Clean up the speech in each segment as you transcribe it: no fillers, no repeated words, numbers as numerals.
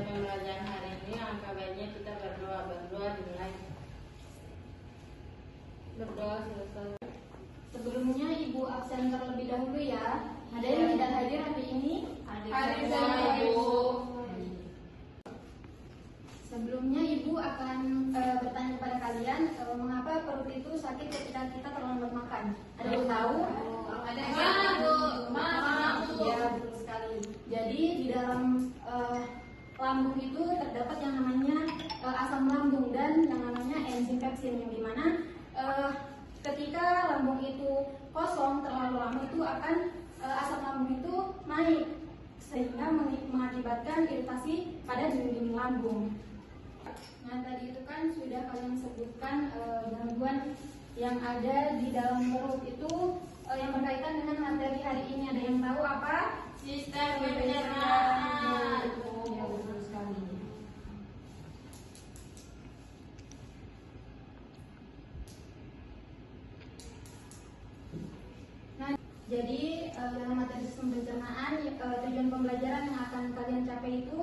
pembelajaran hari ini, angka baiknya kita berdoa dimulai. Berdoa selesai. Sebelumnya Ibu absen terlebih dahulu ya. Ada yang tidak hadir hari ini? Hari Ibu. Sebelumnya Ibu akan bertanya kepada kalian mengapa perut itu sakit ketika kita terlambat makan. Ada yang tahu? Ada yang tahu, Ya, betul sekali. Jadi di dalam lambung itu terdapat yang namanya asam lambung dan yang namanya enzim pepsin, yang dimana ketika lambung itu kosong terlalu lama itu akan asam lambung itu naik sehingga mengakibatkan iritasi pada dinding lambung. Nah, tadi itu kan sudah kalian sebutkan gangguan yang ada di dalam perut itu yang berkaitan dengan materi hari ini. Ada yang tahu apa? Sistem pencernaan. Ya, betul sekali. Nah, jadi dalam materi sistem pencernaan tujuan pembelajaran yang akan kalian capai itu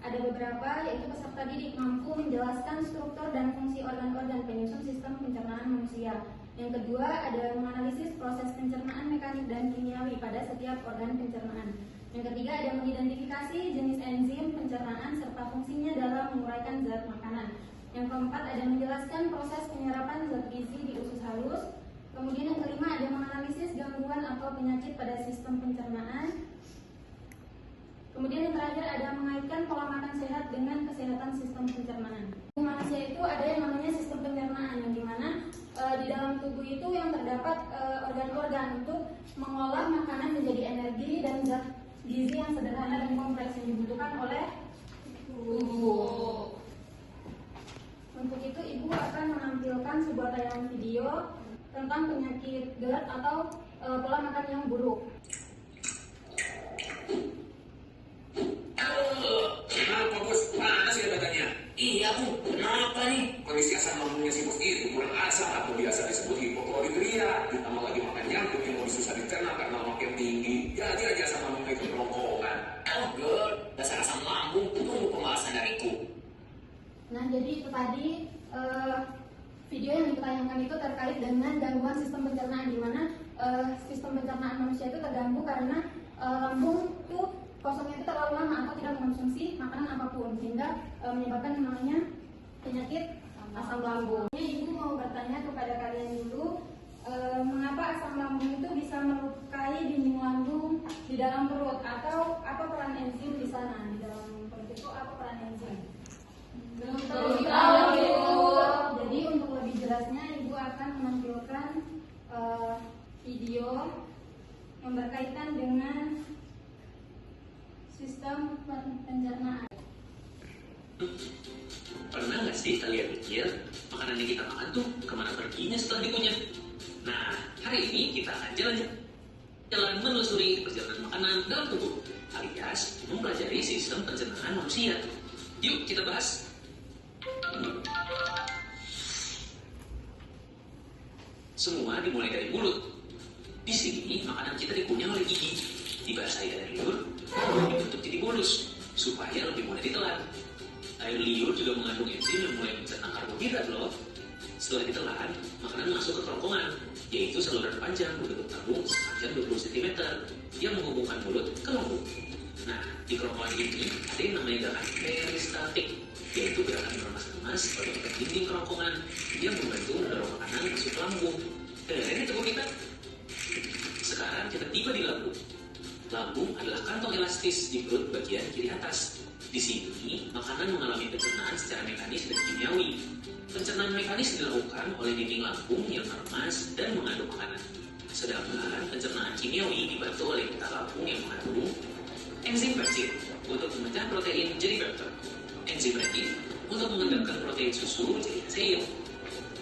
ada beberapa, yaitu peserta didik mampu menjelaskan struktur dan fungsi organ-organ penyusun sistem pencernaan manusia. Yang kedua, ada menganalisis proses pencernaan mekanik dan kimiawi pada setiap organ pencernaan. Yang ketiga, ada mengidentifikasi jenis enzim pencernaan serta fungsinya dalam menguraikan zat makanan. Yang keempat, ada menjelaskan proses penyerapan zat gizi di usus halus. Kemudian yang kelima, ada menganalisis gangguan atau penyakit pada sistem pencernaan. Kemudian yang terakhir ada mengaitkan pola makan sehat dengan kesehatan sistem pencernaan. Manusia itu ada yang namanya sistem pencernaan, yang dimana di dalam tubuh itu yang terdapat organ-organ untuk mengolah makanan menjadi energi dan zat gizi yang sederhana dan kompleks yang dibutuhkan oleh tubuh. Untuk itu Ibu akan menampilkan sebuah tayangan video tentang penyakit GERD atau pola makan yang buruk. Kenapa bos? Panas ya badannya? Iya bu, kenapa nih? Kondisi asam lambungnya si bos itu kurang asam atau biasa disebut hipoklorituria. Ditambah lagi makan jangkut yang lebih susah dicerna karena lemaknya tinggi. Jadi aja asam lambungnya itu kerongkongan. Oh girl, dasar asam lambung, tunggu pembahasan dariku. Nah, jadi itu tadi video yang ditayangkan itu terkait dengan gangguan sistem pencernaan, di mana sistem pencernaan manusia itu terganggu karena lambung itu kosongnya itu terlalu lama atau tidak mengonsumsi makanan apapun, sehingga menyebabkan namanya penyakit asam lambung. Ibu mau bertanya kepada kalian dulu, mengapa asam lambung itu bisa melukai dinding lambung di dalam perut, atau apa peran enzim di sana? Di dalam perut itu apa peran enzim? Belum tahu. Jadi untuk lebih jelasnya Ibu akan menampilkan video yang berkaitan dengan sistem pencernaan. Pernah nggak sih kalian mikir makanan yang kita makan tuh kemana perginya setelah dikunyah? Nah, hari ini kita akan jalan menelusuri perjalanan makanan dalam tubuh, alias mempelajari sistem pencernaan manusia. Yuk kita bahas. Semua dimulai dari mulut. Di sini makanan kita dikunyah oleh gigi, dibasahi air liur, dibentuk jadi bolus supaya lebih mudah ditelan. Air liur juga mengandung enzim yang mulai mencerna karbohidrat loh. Setelah ditelan, makanan masuk ke kerongkongan, yaitu saluran panjang berbentuk tabung sepanjang 20 cm yang menghubungkan mulut ke lambung. Nah, di kerongkongan ini ada yang namanya gerakan peristaltik, yaitu gerakan meremas-remas pada otot dinding kerongkongan yang membantu mendorong makanan masuk ke lambung. Dengerin tubuh kita. Sekarang kita tiba di lambung. Lambung adalah kantong elastis di perut bagian kiri atas. Di sini, makanan mengalami pencernaan secara mekanis dan kimiawi. Pencernaan mekanis dilakukan oleh dinding lambung yang meremas dan mengaduk makanan. Sedangkan pencernaan kimiawi dibantu oleh pita lambung yang mengandung enzim pepsin untuk memecah protein jadi peptid, enzim renin untuk mengendapkan protein susu jadi kasein,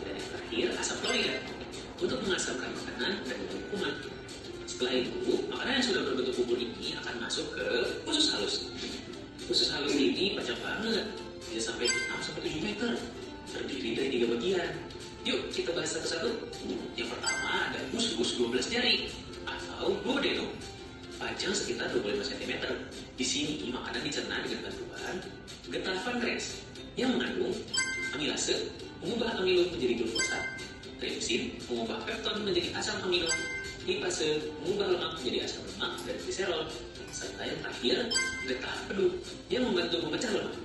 dan yang terakhir asam klorid untuk mengasamkan makanan dan membentuk kuman. Setelah itu, makanan yang sudah berbentuk bubur ini akan masuk ke usus halus. Usus halus ini panjang banget, bisa sampai 6-7 meter, terdiri dari 3 bagian. Yuk kita bahas satu-satu. Yang pertama ada usus 12 jari atau duodenum, panjang sekitar 25 cm. Di sini makanan dicerna dengan bantuan getah pankreas yang mengandung amilase, mengubah amilose menjadi glukosa, tripsin, mengubah pepton menjadi asam amino, lipase, mengubah lemak menjadi asam lemak dan gliserol, serta yang terakhir, getah empedu yang membantu memecah lemak.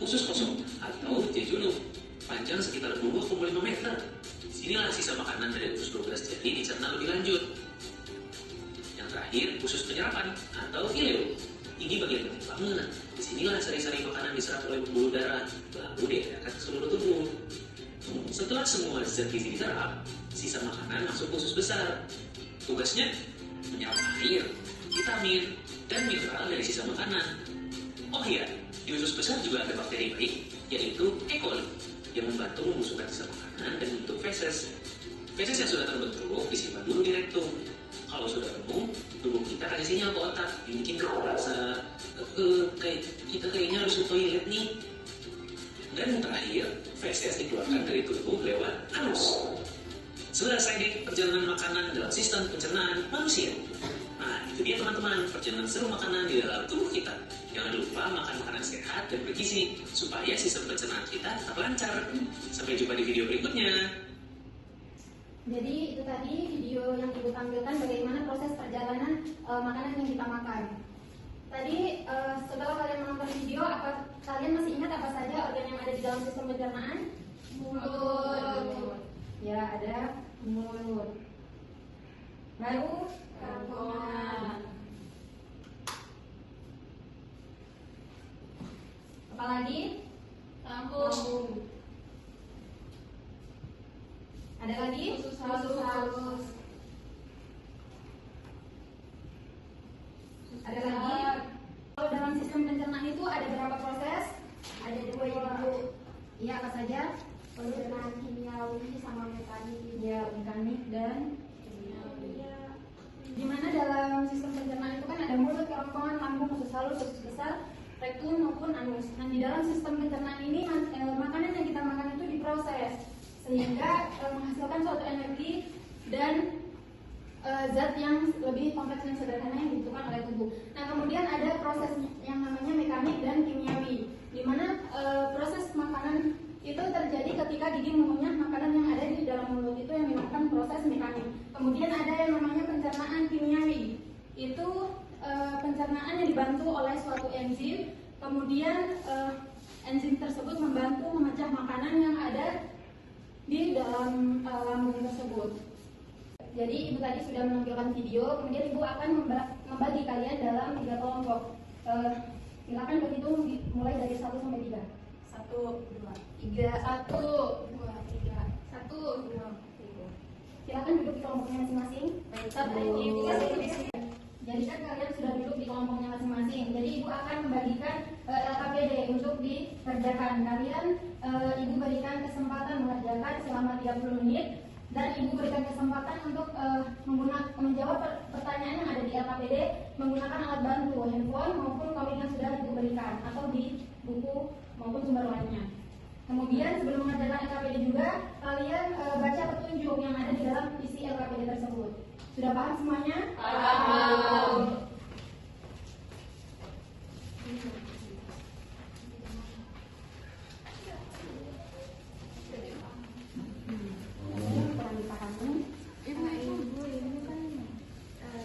Usus kosong atau jejunum, panjang sekitar 2,5 meter. Disinilah sisa makanan dari usus berberas jadi dicerna lebih lanjut. Yang terakhir, usus penyerapan atau ileo. Ini bagian penting banget. Disinilah sari-sari makanan diserap oleh pembuluh darah, lalu diedarkan ke seluruh tubuh. Setelah semua zat gizi diserap, sisa makanan masuk ke usus besar. Tugasnya menyerap air, vitamin, dan mineral dari sisa makanan. Oh iya, di usus besar juga ada bakteri baik, yaitu E. coli, yang membantu membusukkan sisa makanan dan membentuk feses. Feses yang sudah terbentuk disimpan dulu di rektum. Kalau sudah penuh, tubuh kita kasih sinyal ke otak, bikin rasa kayak kita kayaknya harus ke toilet nih. Dan yang terakhir, feses dikeluarkan dari tubuh lewat anus. Selesai deh perjalanan makanan dalam sistem pencernaan manusia. Nah, itu dia teman-teman, perjalanan seru makanan di dalam tubuh kita. Jangan lupa makan makanan sehat dan bergizi, supaya sistem pencernaan kita tetap lancar. Sampai jumpa di video berikutnya. Jadi itu tadi video yang Ibu tampilkan bagaimana proses perjalanan makanan yang kita makan. Tadi setelah kalian menonton video, apa kalian masih ingat apa saja organ yang ada di dalam sistem pencernaan? Mulut. Ya, ada mulut. Baru kerongkongan. Apalagi? Lambung. Ada lagi? Usus halus. Ada lagi? Kalau dalam sistem pencernaan itu ada berapa proses? Ada 2 Ibu. Iya, apa saja? Pencernaan kimiawi sama mekanik. Ya, mekanik dan kimiawi. Di mana dalam sistem pencernaan itu kan ada mulut, kerongkongan, lambung, usus halus, usus besar, rektum maupun anus. Nah, di dalam sistem pencernaan ini makanan yang kita makan itu diproses sehingga menghasilkan suatu energi dan zat yang lebih kompleks dan sederhana yang dibutuhkan oleh tubuh. Nah, kemudian ada proses yang namanya mekanik dan kimiawi, di mana proses makanan itu terjadi ketika gigi mengunyah makanan yang ada di dalam mulut, itu yang dinamakan proses mekanik. Kemudian ada yang namanya pencernaan kimiawi, itu pencernaan yang dibantu oleh suatu enzim. Kemudian enzim tersebut membantu memecah makanan yang ada di dalam lambung tersebut. Jadi Ibu tadi sudah menampilkan video, kemudian Ibu akan membagi kalian dalam 3 kelompok. Silakan berhitung mulai dari 1 sampai 3. 1, 2, 3, 1, 2, 3, 1, 2, 3. Silakan duduk di kelompoknya masing-masing. Jadi kan kalian sudah duduk di kelompoknya masing-masing. Jadi Ibu akan membagikan LKPD untuk dikerjakan. Kalian Ibu berikan kesempatan mengerjakan selama 30 menit dan Ibu berikan kesempatan untuk menjawab pertanyaan yang ada di LKPD menggunakan alat bantu, handphone maupun komik yang sudah Ibu berikan atau di buku maupun sumber lainnya. Kemudian sebelum mengerjakan LKPD juga kalian baca petunjuk yang ada di dalam isi LKPD tersebut. Sudah paham semuanya? Paham.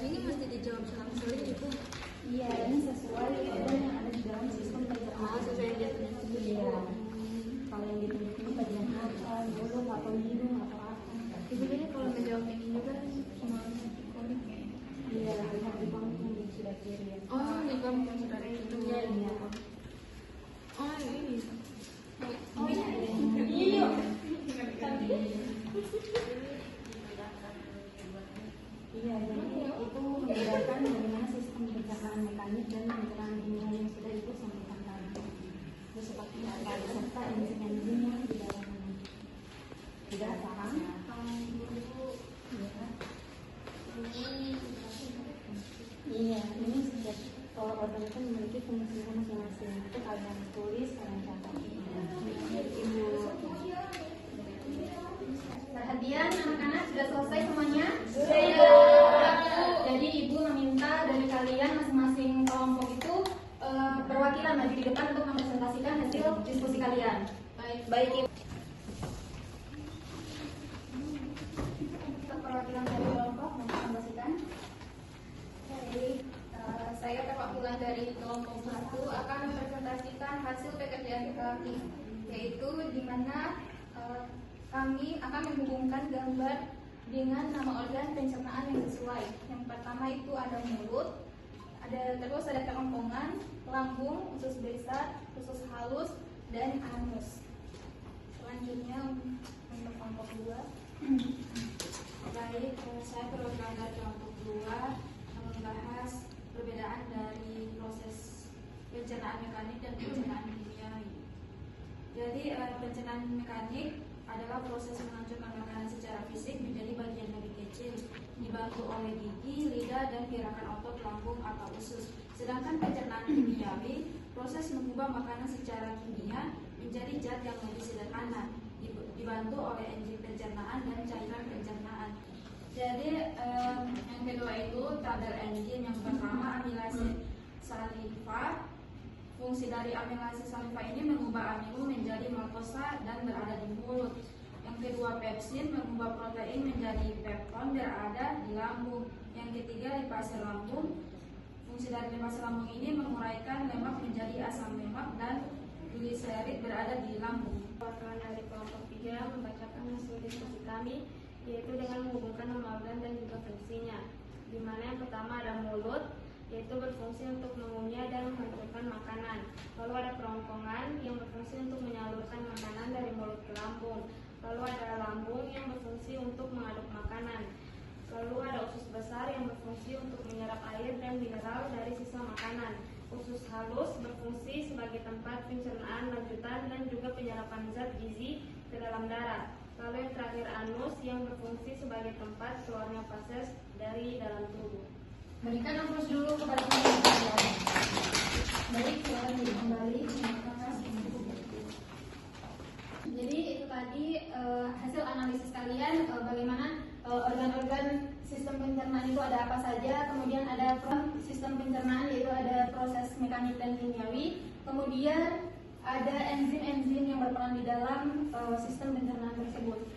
Ini mesti dijawab selang-seling itu. Iya, ini sesuai dengan yang ada di dalam sistem pencernaan. Sesuai yang ditunjuk. Iya. Kalau yang ditunjuk ini bagian apa, mulut atau hidung atau apa? Ibu ini kalau menjawab ini juga semua komik. Iya, harus dibantu. Baik, perwakilan dari kelompok mempresentasikan. Baik, saya perwakilan dari kelompok 1 akan mempresentasikan hasil pekerjaan kami, yaitu di mana kami akan menghubungkan gambar dengan nama organ pencernaan yang sesuai. Yang pertama itu ada mulut, terus ada kerongkongan, lambung, usus besar, usus halus, dan anus. Selanjutnya untuk kelompok 2. Baik, saya perwakilan dari kelompok 2 membahas perbedaan dari proses pencernaan mekanik dan pencernaan kimiawi. Jadi pencernaan mekanik adalah proses menghancurkan makanan secara fisik menjadi bagian lebih kecil, dibantu oleh gigi, lidah, dan gerakan otot lambung atau usus. Sedangkan pencernaan kimiawi, proses mengubah makanan secara kimia menjadi zat yang lebih sederhana, dibantu oleh enzim pencernaan dan cairan pencernaan. Jadi yang kedua itu kadar enzim. Yang pertama amilase saliva. Fungsi dari amilase saliva ini mengubah amilo menjadi maltosa dan berada di mulut. Yang kedua pepsin mengubah protein menjadi pepton berada di lambung. Yang ketiga lipase lambung. Fungsi dari lipase lambung ini menguraikan lemak menjadi asam lemak dan gliserid berada di lambung. Perwakilan dari kelompok 3 membacakan hasil diskusi kami, yaitu dengan menghubungkan nama organ dan juga fungsinya. Di mana yang pertama ada mulut, yaitu berfungsi untuk mengunyah dan menghancurkan makanan. Lalu ada kerongkongan yang berfungsi untuk menyalurkan makanan dari mulut ke lambung. Lalu ada lambung yang berfungsi untuk mengaduk makanan. Lalu ada usus besar yang berfungsi untuk menyerap air dan mineral dari sisa makanan. Usus halus berfungsi sebagai tempat pencernaan lanjutan dan juga penyerapan zat gizi ke dalam darah. Lalu yang terakhir anus yang berfungsi sebagai tempat keluarnya fases dari dalam tubuh. Berikan aplaus dulu kepada pembicara. Baik, silakan kembali. Jadi itu tadi hasil analisis kalian bagaimana organ-organ sistem pencernaan itu ada apa saja. Kemudian ada sistem pencernaan, yaitu ada proses mekanik dan kimiawi. Kemudian ada enzim-enzim yang berperan di dalam sistem pencernaan tersebut.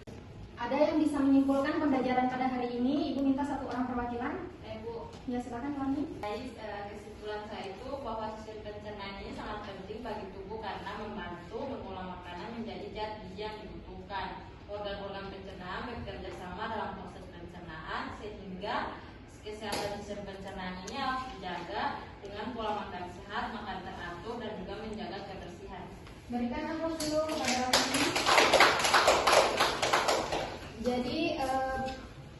Ada yang bisa menyimpulkan pembelajaran pada hari ini? Ibu minta satu orang perwakilan. Bu, Ya, silakan Wani. jadi kesimpulan saya itu bahwa sistem pencernaan ini sangat penting bagi tubuh karena membantu mengolah makanan menjadi zat gizi yang dibutuhkan. Organ-organ pencernaan bekerja sama dalam proses pencernaan sehingga kesehatan sistem pencernaan ini harus dijaga dengan pola makan sehat, makan teratur, dan juga menjaga kebersihan. Berikan aplaus dulu kepada Wani. Jadi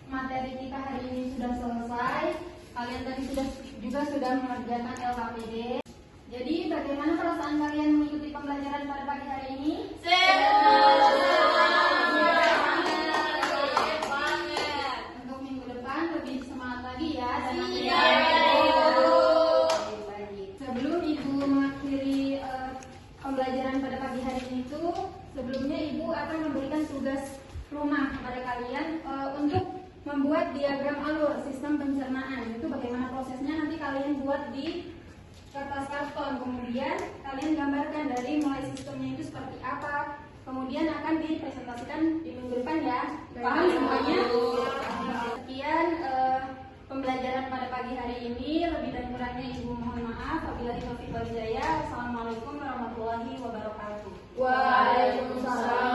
materi kita hari ini sudah selesai. Kalian tadi sudah mengerjakan LKPD. Jadi bagaimana perasaan kalian mengikuti pembelajaran pada pagi hari ini? Untuk minggu depan lebih semangat lagi ya. Dan baik. Sebelum Ibu mengakhiri pembelajaran pada pagi hari ini itu, sebelumnya Ibu akan memberikan tugas rumah kepada kalian untuk membuat diagram alur sistem pencernaan. Itu bagaimana prosesnya, nanti kalian buat di kertas karton. Kemudian kalian gambarkan dari mulai sistemnya itu seperti apa. Kemudian akan dipresentasikan di minggu depan ya. Paham semuanya? Sekian pembelajaran pada pagi hari ini. Lebih dan kurangnya Ibu mohon maaf. Wabillahi taufiq wal hidayah. Assalamualaikum warahmatullahi wabarakatuh. Waalaikumsalam.